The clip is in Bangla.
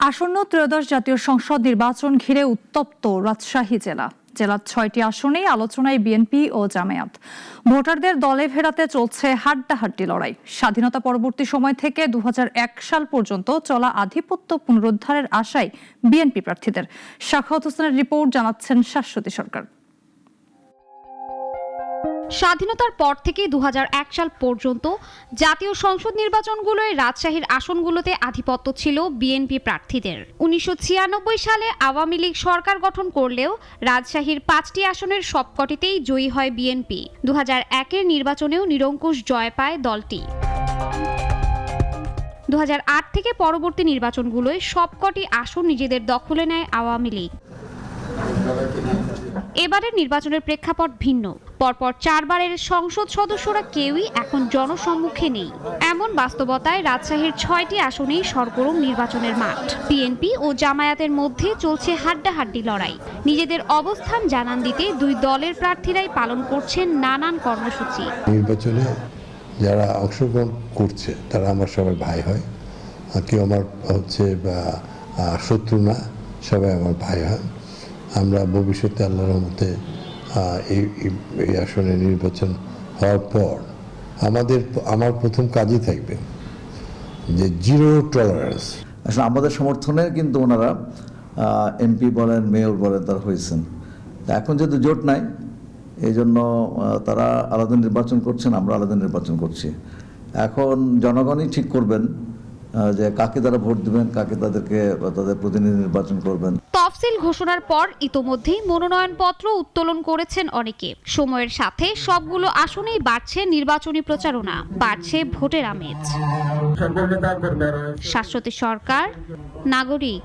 আসন্ন ত্রয়োদশ জাতীয় সংসদ নির্বাচন ঘিরে উত্তপ্ত রাজশাহী জেলা। জেলার ৬টি আসনেই আলোচনায় বিএনপি ও জামায়াত। ভোটারদের দলে ফেরাতে চলছে হাড্ডাহাড্ডি লড়াই। স্বাধীনতা পরবর্তী সময় থেকে ২০০১ সাল পর্যন্ত চলা আধিপত্য পুনরুদ্ধারের আশায় বিএনপি প্রার্থীদের। সাখাওয়াত হোসেনের রিপোর্ট, জানাচ্ছেন শাশ্বতী সরকার। স্বাধীনতার পর থেকে ২০০১ সাল পর্যন্ত জাতীয় সংসদ নির্বাচনগুলোয় রাজশাহীর আসনগুলোতে আধিপত্য ছিল বিএনপি প্রার্থীদের। ১৯৯৬ সালে আওয়ামী লীগ সরকার গঠন করলেও রাজশাহীর ৫টি আসনের সবকটিতেই জয়ী হয় বিএনপি। ২০০১-এর নির্বাচনেও নিরঙ্কুশ জয় পায় দলটি। ২০০৮ থেকে পরবর্তী নির্বাচনগুলোয় সবকটি আসন নিজেদের দখলে নেয় আওয়ামী লীগ। এবারের নির্বাচনের প্রেক্ষাপট ভিন্ন। পরপর ৪ বারের সংসদ সদস্যরা কেউই এখন জনসম্মুখে নেই। এমন বাস্তবতায় রাজশাহীর ৬টি আসনেই সরগরম নির্বাচনের মাঠ। বিএনপি ও জামায়াতের মধ্যে চলছে হাড্ডাহাড্ডি লড়াই। নিজেদের অবস্থান জানান দিতে দুই দলের প্রার্থীরাই পালন করছেন নানান কর্মসূচি। নির্বাচনে যারা অংশগ্রহণ করছে তারা আমার সবাই ভাই হয়, কেউ আমার শত্রু না, সবাই আমার ভাই হয়। আমরা ভবিষ্যতে আল্লাহর রহমতে এই আসনে নির্বাচন হওয়ার পর আমার প্রথম কাজই থাকবে যে জিরো টলারেন্স। আসলে আমাদের সমর্থনে কিন্তু ওনারা এমপি বলেন, মেয়র বলেন, তারা হয়েছেন। এখন যেহেতু জোট নাই, এই জন্য তারা আলাদা নির্বাচন করছেন, আমরা আলাদা নির্বাচন করছি। এখন জনগণই ঠিক করবেন যে কাকে তারা ভোট দিবেন, কাকে তাদের প্রতিনিধি নির্বাচন করবেন। তফসিল ঘোষণার পর ইতোমধ্যেই মনোনয়নপত্র উত্তোলন করেছেন অনেকে। সময়ের সাথে সবগুলো আসনেই বাড়ছে নির্বাচনী প্রচারণা, বাড়ছে ভোটের আমেজ। শাশ্বতী সরকার, নাগরিক।